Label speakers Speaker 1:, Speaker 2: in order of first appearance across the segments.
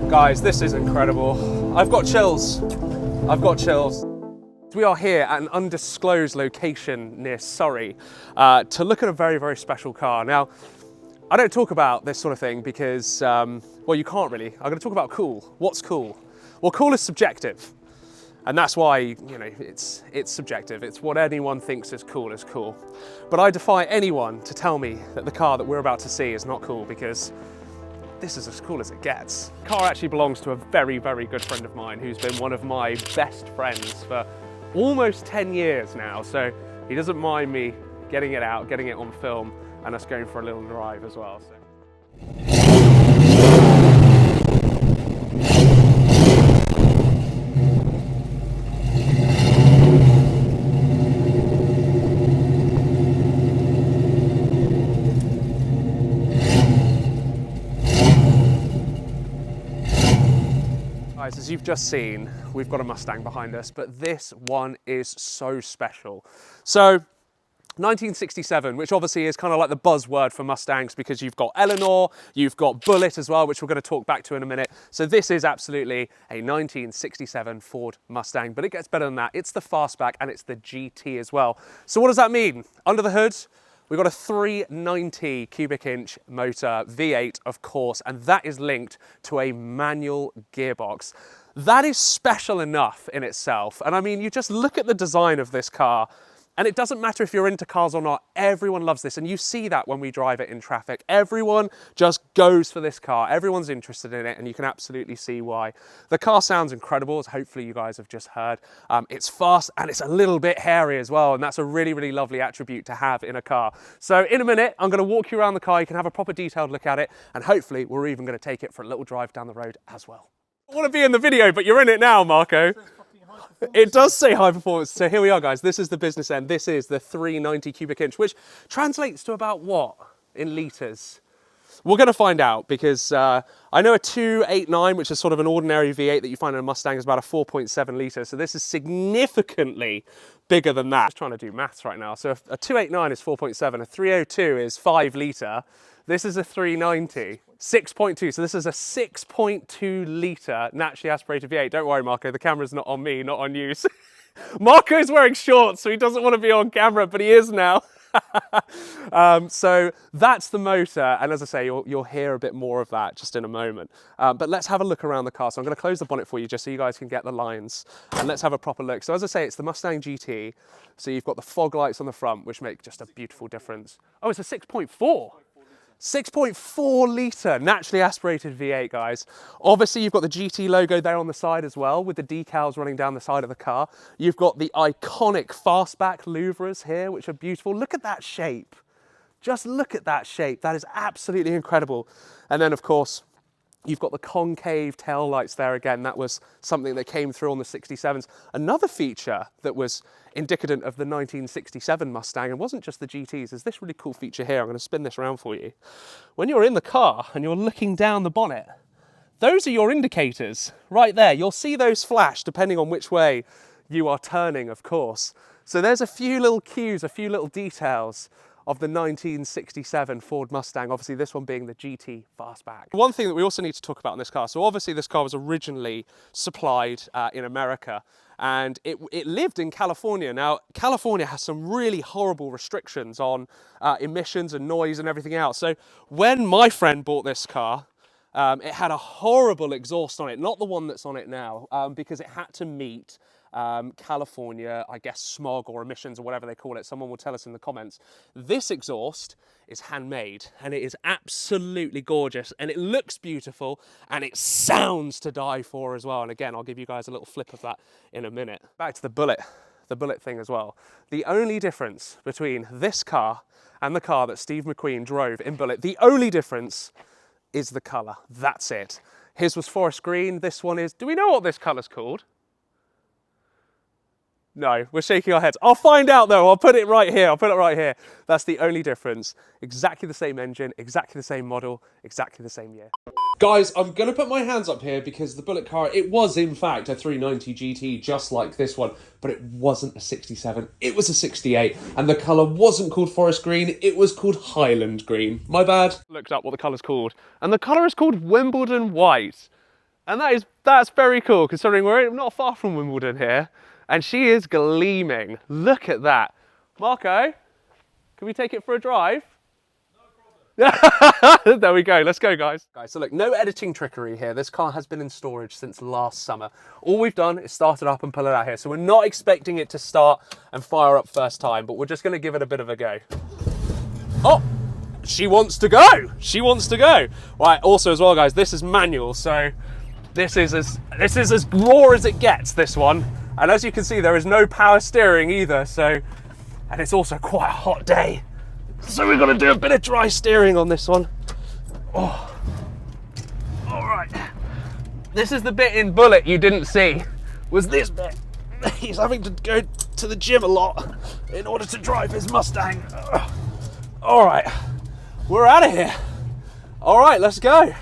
Speaker 1: Guys, this is incredible. I've got chills. I've got chills. We are here at an undisclosed location near Surrey to look at a very, very special car. Now, I don't talk about this sort of thing because, well, you can't really. I'm going to talk about cool. What's cool? Well, cool is subjective. And that's why, you know, it's subjective. It's what anyone thinks is cool is cool. But I defy anyone to tell me that the car that we're about to see is not cool, because this is as cool as it gets. The car actually belongs to a very, very good friend of mine who's been one of my best friends for almost 10 years now. So he doesn't mind me getting it out, getting it on film, and us going for a little drive as well. So. Guys, as you've just seen, we've got a Mustang behind us, but this one is so special. So, 1967, which obviously is kind of like the buzzword for Mustangs, because you've got Eleanor, you've got Bullet as well, which we're going to talk back to in a minute. So this is absolutely a 1967 Ford Mustang, but it gets better than that. It's the Fastback and it's the GT as well. So what does that mean? Under the hood, we've got a 390 cubic inch motor, V8 of course, and that is linked to a manual gearbox. That is special enough in itself. And I mean, you just look at the design of this car, and it doesn't matter if you're into cars or not, everyone loves this. And you see that when we drive it in traffic. Everyone just goes for this car. Everyone's interested in it, and you can absolutely see why. The car sounds incredible, as hopefully you guys have just heard. It's fast and it's a little bit hairy as well, and that's a really, really lovely attribute to have in a car. So in a minute, I'm gonna walk you around the car. You can have a proper detailed look at it, and hopefully we're even gonna take it for a little drive down the road as well. I wanna be in the video, but you're in it now, Marco. It does say high performance. So here we are, guys. This is the business end. This is the 390 cubic inch, which translates to about what in litres? We're going to find out, because I know a 289, which is sort of an ordinary V8 that you find in a Mustang, is about a 4.7 litre. So this is significantly bigger than that. I'm just trying to do maths right now. So a 289 is 4.7, a 302 is 5 litre. This is a 390, 6.2. So this is a 6.2 litre naturally aspirated V8. Don't worry, Marco, the camera's not on me, not on you. Marco's wearing shorts, so he doesn't want to be on camera, but he is now. So that's the motor, and as I say, you'll hear a bit more of that just in a moment. But let's have a look around the car. So I'm going to close the bonnet for you just so you guys can get the lines, and let's have a proper look. So as I say, it's the Mustang GT. So you've got the fog lights on the front, which make just a beautiful difference. Oh, it's a 6.4. 6.4 litre naturally aspirated V8, guys. Obviously, you've got the GT logo there on the side as well, with the decals running down the side of the car. You've got the iconic Fastback louvres here, which are beautiful. Look at that shape. Just look at that shape. That is absolutely incredible. And then, of course, you've got the concave tail lights there again. That was something that came through on the 67s. Another feature that was indicative of the 1967 Mustang, and wasn't just the GTs, is this really cool feature here. I'm going to spin this around for you. When you're in the car and you're looking down the bonnet, those are your indicators right there. You'll see those flash depending on which way you are turning, of course. So there's a few little cues, a few little details of the 1967 Ford Mustang, obviously this one being the GT Fastback. One thing that we also need to talk about in this car, so obviously this car was originally supplied in America, and it lived in California. Now, California has some really horrible restrictions on emissions and noise and everything else. So when my friend bought this car, it had a horrible exhaust on it, not the one that's on it now, because it had to meet California, I guess, smog or emissions or whatever they call it. Someone will tell us in the comments. This exhaust is handmade, and it is absolutely gorgeous, and it looks beautiful, and it sounds to die for as well. And again, I'll give you guys a little flip of that in a minute. Back to the Bullet thing as well. The only difference between this car and the car that Steve McQueen drove in Bullet, the only difference is the colour. That's it. His was forest green, this one is, do we know what this colour's called? No, we're shaking our heads. I'll find out though, I'll put it right here, That's the only difference. Exactly the same engine, exactly the same model, exactly the same year. Guys, I'm gonna put my hands up here because the Bullet car, it was in fact a 390 GT just like this one, but it wasn't a 67, it was a 68, and the colour wasn't called forest green, it was called Highland green. My bad. Looked up what the colour's called, and the colour is called Wimbledon white. And that's very cool, considering we're not far from Wimbledon here. And she is gleaming. Look at that. Marco, can we take it for a drive? No problem. There we go. Let's go, guys. Guys, so look, no editing trickery here. This car has been in storage since last summer. All we've done is start it up and pull it out here. So we're not expecting it to start and fire up first time, but we're just going to give it a bit of a go. Oh, she wants to go. She wants to go. Right, also as well, guys, this is manual, so this is as raw as it gets, this one. And as you can see, there is no power steering either, so, and it's also quite a hot day. So we've got to do a bit of dry steering on this one. Oh. All right. This is the bit in Bullet you didn't see, was this bit. He's having to go to the gym a lot in order to drive his Mustang. All right, we're out of here. All right, let's go.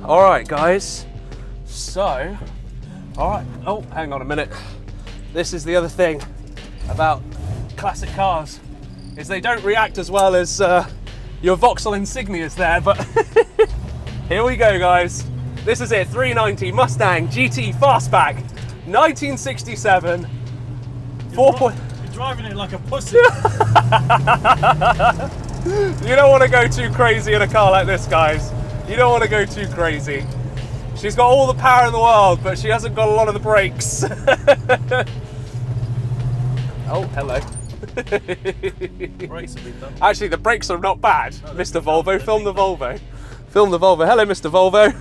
Speaker 1: All right, guys, so, all right, oh, hang on a minute. This is the other thing about classic cars, is they don't react as well as your Vauxhall Insignias there, but here we go, guys. This is it, 390 Mustang GT Fastback, 1967, You're
Speaker 2: driving it like a pussy.
Speaker 1: You don't want to go too crazy in a car like this, guys. You don't want to go too crazy. She's got all the power in the world, but she hasn't got a lot of the brakes. Oh, hello.
Speaker 2: Brakes have been done.
Speaker 1: Actually, the brakes are not bad. No, Mr. Volvo, film the Volvo. Film the Volvo. Hello, Mr. Volvo.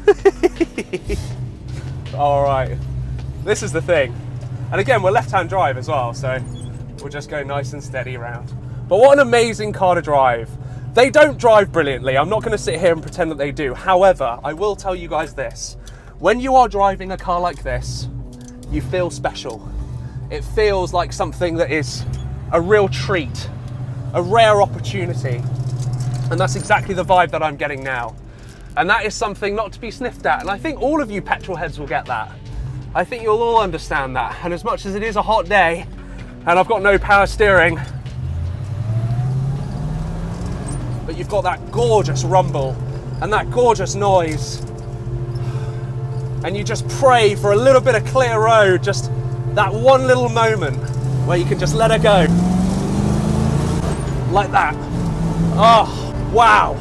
Speaker 1: All right. This is the thing. And again, we're left-hand drive as well, so we'll just go nice and steady around. But what an amazing car to drive. They don't drive brilliantly. I'm not going to sit here and pretend that they do. However, I will tell you guys this. When you are driving a car like this, you feel special. It feels like something that is a real treat, a rare opportunity. And that's exactly the vibe that I'm getting now. And that is something not to be sniffed at. And I think all of you petrol heads will get that. I think you'll all understand that. And as much as it is a hot day and I've got no power steering, but you've got that gorgeous rumble and that gorgeous noise. And you just pray for a little bit of clear road, just that one little moment where you can just let her go. Like that. Oh, wow.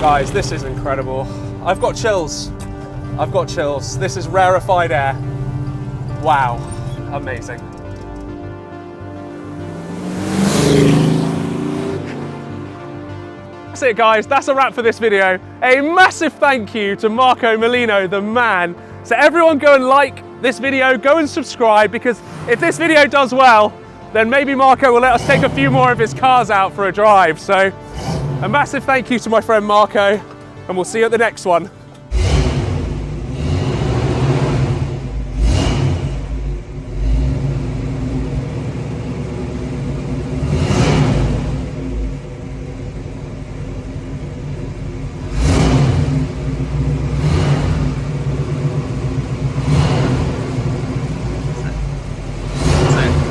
Speaker 1: Guys, this is incredible. I've got chills. I've got chills. This is rarefied air. Wow, amazing. That's it, guys. That's a wrap for this video. A massive thank you to Marco Molino, the man. So everyone go and like this video, go and subscribe, because if this video does well, then maybe Marco will let us take a few more of his cars out for a drive. So a massive thank you to my friend Marco, and we'll see you at the next one.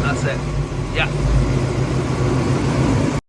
Speaker 1: That's it. Yeah.